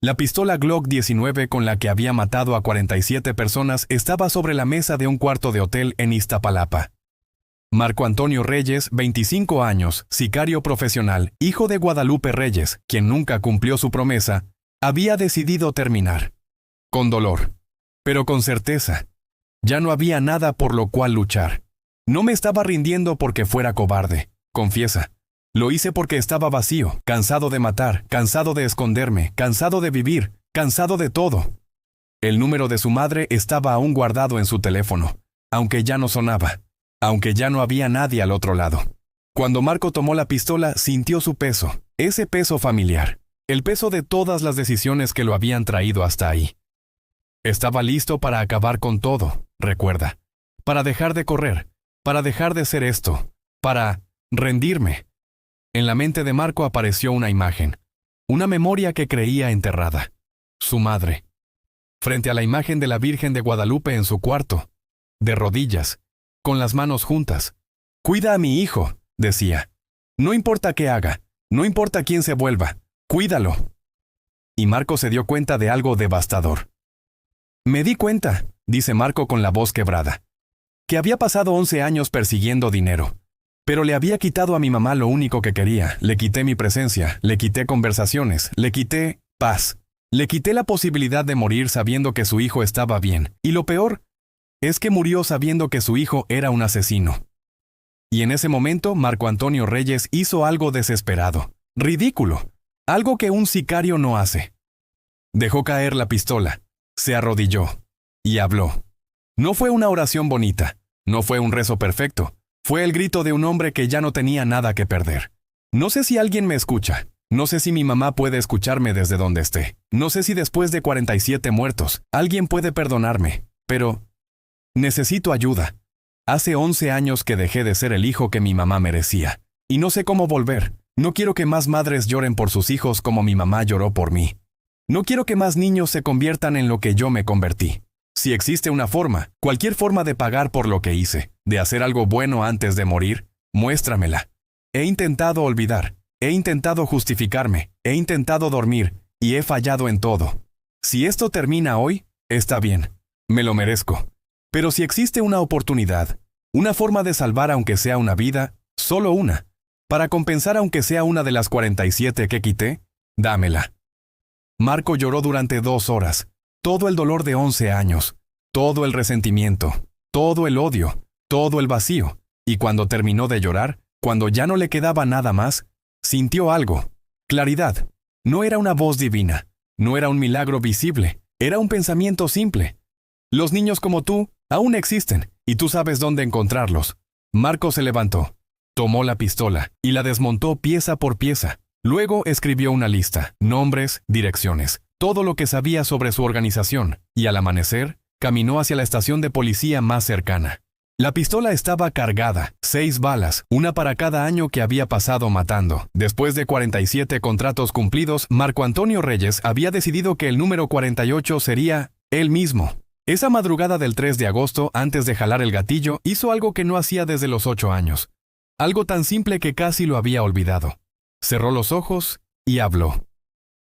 La pistola Glock 19 con la que había matado a 47 personas estaba sobre la mesa de un cuarto de hotel en Iztapalapa. Marco Antonio Reyes, 25 años, sicario profesional, hijo de Guadalupe Reyes, quien nunca cumplió su promesa, había decidido terminar. Con dolor, pero con certeza. Ya no había nada por lo cual luchar. No me estaba rindiendo porque fuera cobarde, confiesa. Lo hice porque estaba vacío, cansado de matar, cansado de esconderme, cansado de vivir, cansado de todo. El número de su madre estaba aún guardado en su teléfono, aunque ya no sonaba, aunque ya no había nadie al otro lado. Cuando Marco tomó la pistola, sintió su peso, ese peso familiar, el peso de todas las decisiones que lo habían traído hasta ahí. Estaba listo para acabar con todo, recuerda, para dejar de correr, para dejar de ser esto, para rendirme. En la mente de Marco apareció una imagen, una memoria que creía enterrada. Su madre. Frente a la imagen de la Virgen de Guadalupe en su cuarto, de rodillas, con las manos juntas. «Cuida a mi hijo», decía. «No importa qué haga, no importa quién se vuelva, cuídalo». Y Marco se dio cuenta de algo devastador. «Me di cuenta», dice Marco con la voz quebrada, «que había pasado 11 años persiguiendo dinero. Pero le había quitado a mi mamá lo único que quería, le quité mi presencia, le quité conversaciones, le quité paz. Le quité la posibilidad de morir sabiendo que su hijo estaba bien. Y lo peor es que murió sabiendo que su hijo era un asesino». Y en ese momento Marco Antonio Reyes hizo algo desesperado, ridículo, algo que un sicario no hace. Dejó caer la pistola, se arrodilló y habló. No fue una oración bonita, no fue un rezo perfecto, fue el grito de un hombre que ya no tenía nada que perder. No sé si alguien me escucha, no sé si mi mamá puede escucharme desde donde esté, no sé si después de 47 muertos, alguien puede perdonarme, pero necesito ayuda. Hace 11 años que dejé de ser el hijo que mi mamá merecía, y no sé cómo volver. No quiero que más madres lloren por sus hijos como mi mamá lloró por mí. No quiero que más niños se conviertan en lo que yo me convertí. Si existe una forma, cualquier forma de pagar por lo que hice, de hacer algo bueno antes de morir, muéstramela. He intentado olvidar, he intentado justificarme, he intentado dormir, y he fallado en todo. Si esto termina hoy, está bien, me lo merezco. Pero si existe una oportunidad, una forma de salvar aunque sea una vida, solo una, para compensar aunque sea una de las 47 que quité, dámela». Marco lloró durante 2 horas, todo el dolor de 11 años, todo el resentimiento, todo el odio, todo el vacío, y cuando terminó de llorar, cuando ya no le quedaba nada más, sintió algo, claridad. No era una voz divina, no era un milagro visible, era un pensamiento simple. Los niños como tú aún existen, y tú sabes dónde encontrarlos. Marco se levantó, tomó la pistola y la desmontó pieza por pieza. Luego escribió una lista, nombres, direcciones, todo lo que sabía sobre su organización, y al amanecer, caminó hacia la estación de policía más cercana. La pistola estaba cargada, 6 balas, una para cada año que había pasado matando. Después de 47 contratos cumplidos, Marco Antonio Reyes había decidido que el número 48 sería él mismo. Esa madrugada del 3 de agosto, antes de jalar el gatillo, hizo algo que no hacía desde los 8 años. Algo tan simple que casi lo había olvidado. Cerró los ojos y habló.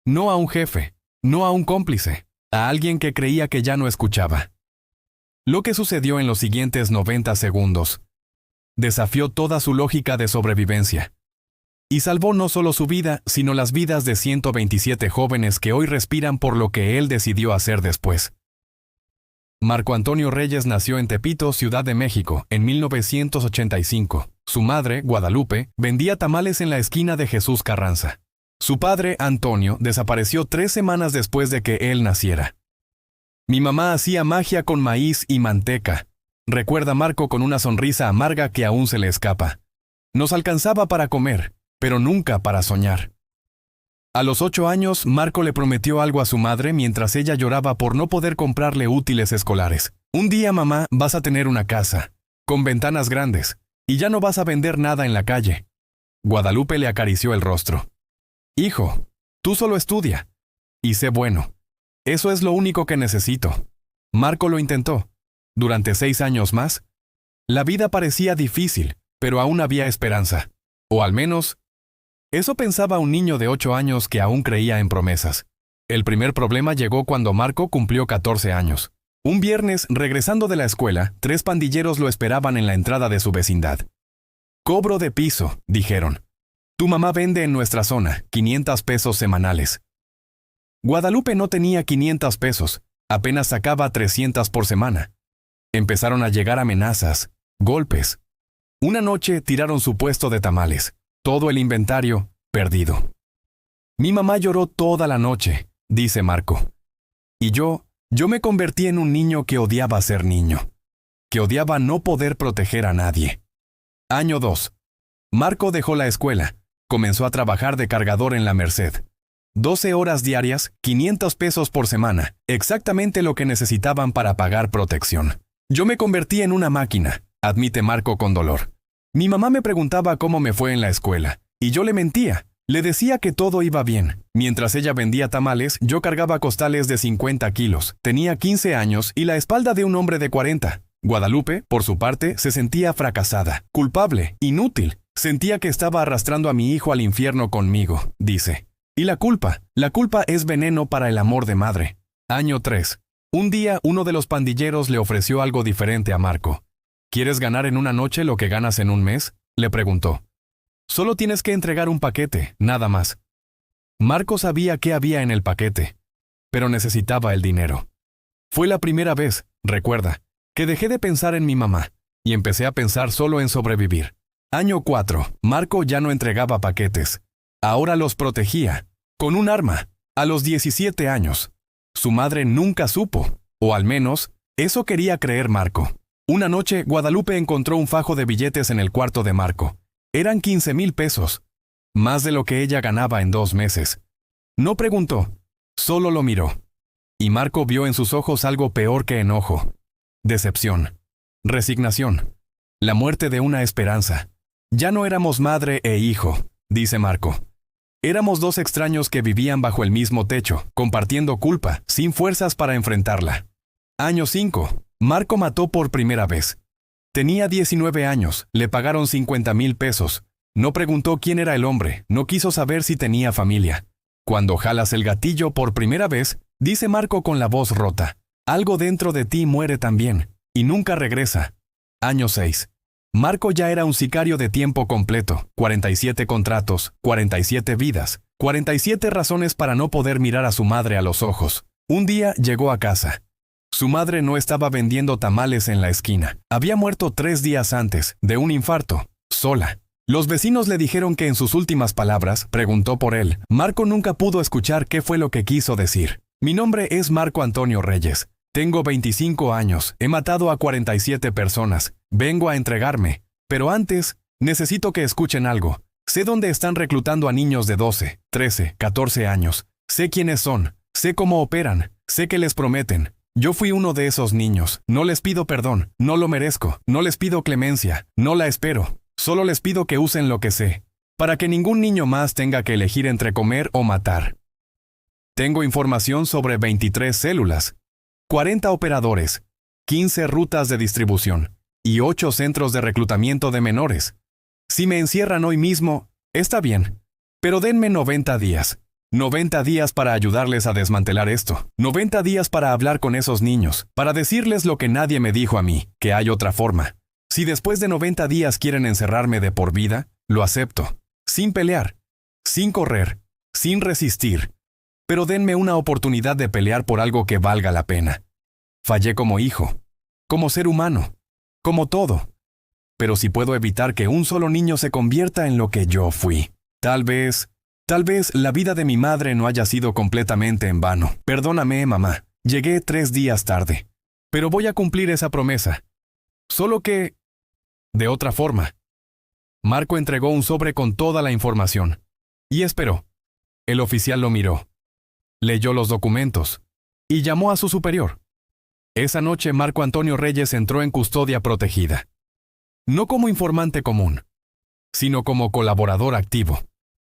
No a un jefe, no a un cómplice, a alguien que creía que ya no escuchaba. Lo que sucedió en los siguientes 90 segundos desafió toda su lógica de sobrevivencia. Y salvó no solo su vida, sino las vidas de 127 jóvenes que hoy respiran por lo que él decidió hacer después. Marco Antonio Reyes nació en Tepito, Ciudad de México, en 1985. Su madre, Guadalupe, vendía tamales en la esquina de Jesús Carranza. Su padre, Antonio, desapareció 3 semanas después de que él naciera. Mi mamá hacía magia con maíz y manteca, recuerda Marco con una sonrisa amarga que aún se le escapa. Nos alcanzaba para comer, pero nunca para soñar. A los 8 años, Marco le prometió algo a su madre mientras ella lloraba por no poder comprarle útiles escolares. Un día, mamá, vas a tener una casa, con ventanas grandes, y ya no vas a vender nada en la calle. Guadalupe le acarició el rostro. Hijo, tú solo estudia, y sé bueno. Eso es lo único que necesito. Marco lo intentó. Durante 6 años más. La vida parecía difícil, pero aún había esperanza. O al menos, eso pensaba un niño de 8 años que aún creía en promesas. El primer problema llegó cuando Marco cumplió 14 años. Un viernes, regresando de la escuela, 3 pandilleros lo esperaban en la entrada de su vecindad. «Cobro de piso», dijeron. «Tu mamá vende en nuestra zona, 500 pesos semanales». Guadalupe no tenía 500 pesos, apenas sacaba 300 por semana. Empezaron a llegar amenazas, golpes. Una noche tiraron su puesto de tamales, todo el inventario perdido. «Mi mamá lloró toda la noche», dice Marco. «Y yo me convertí en un niño que odiaba ser niño, que odiaba no poder proteger a nadie». Año 2. Marco dejó la escuela, comenzó a trabajar de cargador en la Merced. 12 horas diarias, 500 pesos por semana, exactamente lo que necesitaban para pagar protección. «Yo me convertí en una máquina», admite Marco con dolor. «Mi mamá me preguntaba cómo me fue en la escuela, y yo le mentía. Le decía que todo iba bien. Mientras ella vendía tamales, yo cargaba costales de 50 kilos. Tenía 15 años y la espalda de un hombre de 40. Guadalupe, por su parte, se sentía fracasada, culpable, inútil. Sentía que estaba arrastrando a mi hijo al infierno conmigo», dice. «Y la culpa es veneno para el amor de madre». Año 3. Un día, uno de los pandilleros le ofreció algo diferente a Marco. «¿Quieres ganar en una noche lo que ganas en un mes?», le preguntó. «Solo tienes que entregar un paquete, nada más». Marco sabía qué había en el paquete, pero necesitaba el dinero. «Fue la primera vez», recuerda, «que dejé de pensar en mi mamá y empecé a pensar solo en sobrevivir». Año 4. Marco ya no entregaba paquetes. Ahora los protegía, con un arma, a los 17 años. Su madre nunca supo, o al menos, eso quería creer Marco. Una noche, Guadalupe encontró un fajo de billetes en el cuarto de Marco. Eran 15,000 pesos, más de lo que ella ganaba en 2 meses. No preguntó, solo lo miró. Y Marco vio en sus ojos algo peor que enojo. Decepción. Resignación. La muerte de una esperanza. «Ya no éramos madre e hijo», dice Marco. «Éramos 2 extraños que vivían bajo el mismo techo, compartiendo culpa, sin fuerzas para enfrentarla». Año 5. Marco mató por primera vez. Tenía 19 años, le pagaron 50,000 pesos. No preguntó quién era el hombre, no quiso saber si tenía familia. «Cuando jalas el gatillo por primera vez», dice Marco con la voz rota, «algo dentro de ti muere también, y nunca regresa». Año 6. Marco ya era un sicario de tiempo completo, 47 contratos, 47 vidas, 47 razones para no poder mirar a su madre a los ojos. Un día llegó a casa. Su madre no estaba vendiendo tamales en la esquina. Había muerto 3 días antes, de un infarto, sola. Los vecinos le dijeron que en sus últimas palabras, preguntó por él. Marco nunca pudo escuchar qué fue lo que quiso decir. «Mi nombre es Marco Antonio Reyes. Tengo 25 años, he matado a 47 personas. Vengo a entregarme. Pero antes, necesito que escuchen algo. Sé dónde están reclutando a niños de 12, 13, 14 años. Sé quiénes son. Sé cómo operan. Sé qué les prometen. Yo fui uno de esos niños. No les pido perdón. No lo merezco. No les pido clemencia. No la espero. Solo les pido que usen lo que sé, para que ningún niño más tenga que elegir entre comer o matar. Tengo información sobre 23 células, 40 operadores, 15 rutas de distribución y 8 centros de reclutamiento de menores. Si me encierran hoy mismo, está bien, pero denme 90 días. 90 días para ayudarles a desmantelar esto. 90 días para hablar con esos niños, para decirles lo que nadie me dijo a mí, que hay otra forma. Si después de 90 días quieren encerrarme de por vida, lo acepto. Sin pelear, sin correr, sin resistir. Pero denme una oportunidad de pelear por algo que valga la pena. Fallé como hijo, como ser humano, como todo. Pero si puedo evitar que un solo niño se convierta en lo que yo fui, tal vez la vida de mi madre no haya sido completamente en vano. Perdóname, mamá. Llegué 3 días tarde. Pero voy a cumplir esa promesa. Solo que, de otra forma». Marco entregó un sobre con toda la información. Y esperó. El oficial lo miró. Leyó los documentos. Y llamó a su superior. Esa noche Marco Antonio Reyes entró en custodia protegida. No como informante común, sino como colaborador activo.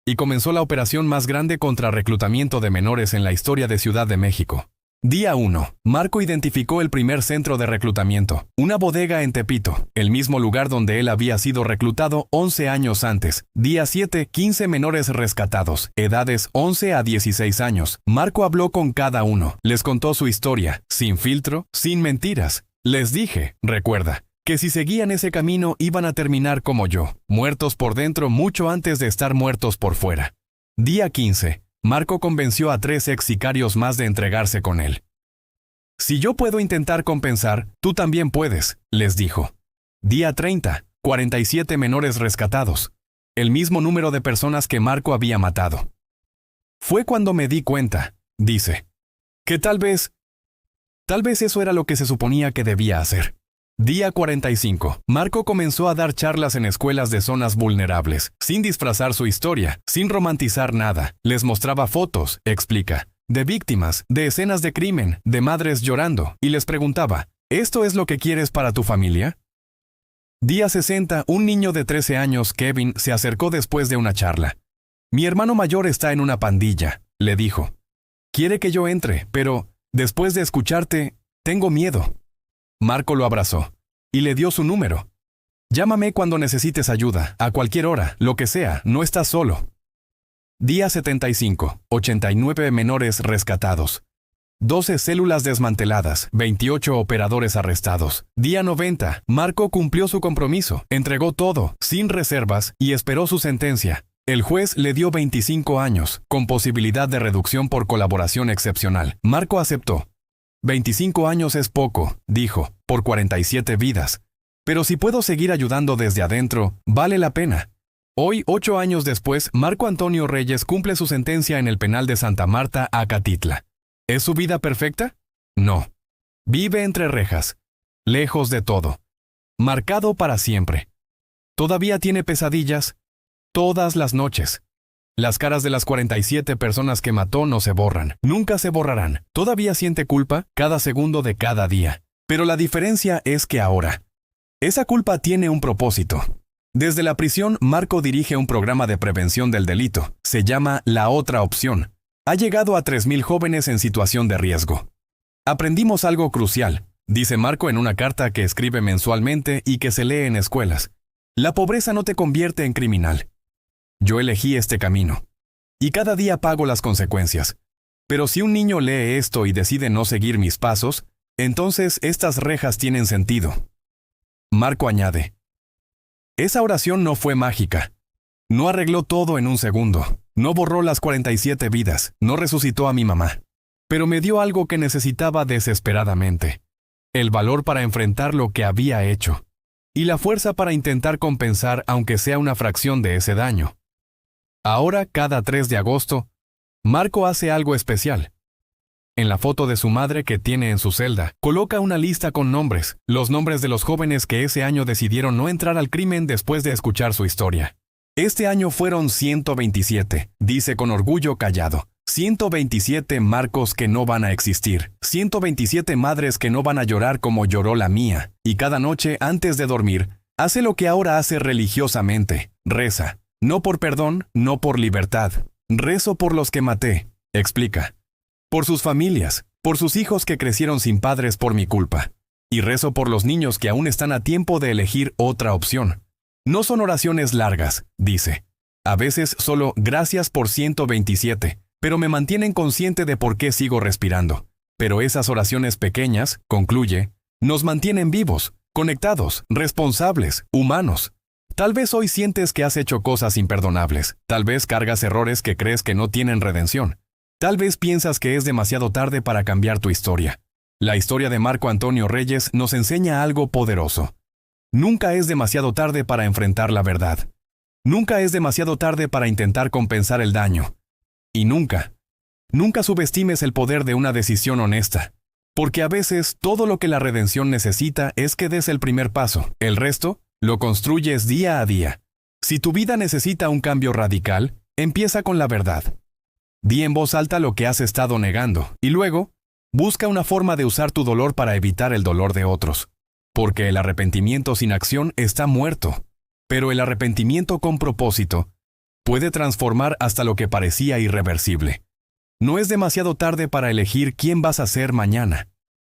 Y comenzó la operación más grande contra reclutamiento de menores en la historia de Ciudad de México. Día 1. Marco identificó el primer centro de reclutamiento, una bodega en Tepito, el mismo lugar donde él había sido reclutado 11 años antes. Día 7. 15 menores rescatados, edades 11 a 16 años. Marco habló con cada uno, les contó su historia, sin filtro, sin mentiras. Les dije, recuerda, que si seguían ese camino iban a terminar como yo, muertos por dentro mucho antes de estar muertos por fuera. Día 15. Marco convenció a 3 ex sicarios más de entregarse con él. Si yo puedo intentar compensar, tú también puedes, les dijo. Día 30. 47 menores rescatados. El mismo número de personas que Marco había matado. Fue cuando me di cuenta, dice, que tal vez eso era lo que se suponía que debía hacer. Día 45. Marco comenzó a dar charlas en escuelas de zonas vulnerables, sin disfrazar su historia, sin romantizar nada. Les mostraba fotos, explica, de víctimas, de escenas de crimen, de madres llorando, y les preguntaba, ¿esto es lo que quieres para tu familia? Día 60. Un niño de 13 años, Kevin, se acercó después de una charla. Mi hermano mayor está en una pandilla, le dijo. Quiere que yo entre, pero, después de escucharte, tengo miedo. Marco lo abrazó y le dio su número. Llámame cuando necesites ayuda, a cualquier hora, lo que sea, no estás solo. Día 75. 89 menores rescatados. 12 células desmanteladas, 28 operadores arrestados. Día 90. Marco cumplió su compromiso, entregó todo, sin reservas, y esperó su sentencia. El juez le dio 25 años, con posibilidad de reducción por colaboración excepcional. Marco aceptó. 25 años es poco, dijo, por 47 vidas. Pero si puedo seguir ayudando desde adentro, vale la pena. Hoy, 8 años después, Marco Antonio Reyes cumple su sentencia en el penal de Santa Marta, Acatitla. ¿Es su vida perfecta? No. Vive entre rejas, lejos de todo. Marcado para siempre. Todavía tiene pesadillas, todas las noches. Las caras de las 47 personas que mató no se borran, nunca se borrarán. Todavía siente culpa cada segundo de cada día. Pero la diferencia es que ahora, esa culpa tiene un propósito. Desde la prisión, Marco dirige un programa de prevención del delito. Se llama La Otra Opción. Ha llegado a 3,000 jóvenes en situación de riesgo. Aprendimos algo crucial, dice Marco en una carta que escribe mensualmente y que se lee en escuelas. La pobreza no te convierte en criminal. Yo elegí este camino. Y cada día pago las consecuencias. Pero si un niño lee esto y decide no seguir mis pasos, entonces estas rejas tienen sentido. Marco añade. Esa oración no fue mágica. No arregló todo en un segundo. No borró las 47 vidas. No resucitó a mi mamá. Pero me dio algo que necesitaba desesperadamente. El valor para enfrentar lo que había hecho. Y la fuerza para intentar compensar aunque sea una fracción de ese daño. Ahora, cada 3 de agosto, Marco hace algo especial. En la foto de su madre que tiene en su celda, coloca una lista con nombres, los nombres de los jóvenes que ese año decidieron no entrar al crimen después de escuchar su historia. Este año fueron 127, dice con orgullo callado. 127 Marcos que no van a existir. 127 madres que no van a llorar como lloró la mía. Y cada noche, antes de dormir, hace lo que ahora hace religiosamente, reza. No por perdón, no por libertad. Rezo por los que maté, explica. Por sus familias, por sus hijos que crecieron sin padres por mi culpa. Y rezo por los niños que aún están a tiempo de elegir otra opción. No son oraciones largas, dice. A veces solo gracias por 127, pero me mantienen consciente de por qué sigo respirando. Pero esas oraciones pequeñas, concluye, nos mantienen vivos, conectados, responsables, humanos. Tal vez hoy sientes que has hecho cosas imperdonables. Tal vez cargas errores que crees que no tienen redención. Tal vez piensas que es demasiado tarde para cambiar tu historia. La historia de Marco Antonio Reyes nos enseña algo poderoso. Nunca es demasiado tarde para enfrentar la verdad. Nunca es demasiado tarde para intentar compensar el daño. Y nunca subestimes el poder de una decisión honesta. Porque a veces todo lo que la redención necesita es que des el primer paso. El resto lo construyes día a día. Si tu vida necesita un cambio radical, empieza con la verdad. Di en voz alta lo que has estado negando, y luego, busca una forma de usar tu dolor para evitar el dolor de otros. Porque el arrepentimiento sin acción está muerto, pero el arrepentimiento con propósito puede transformar hasta lo que parecía irreversible. No es demasiado tarde para elegir quién vas a ser mañana.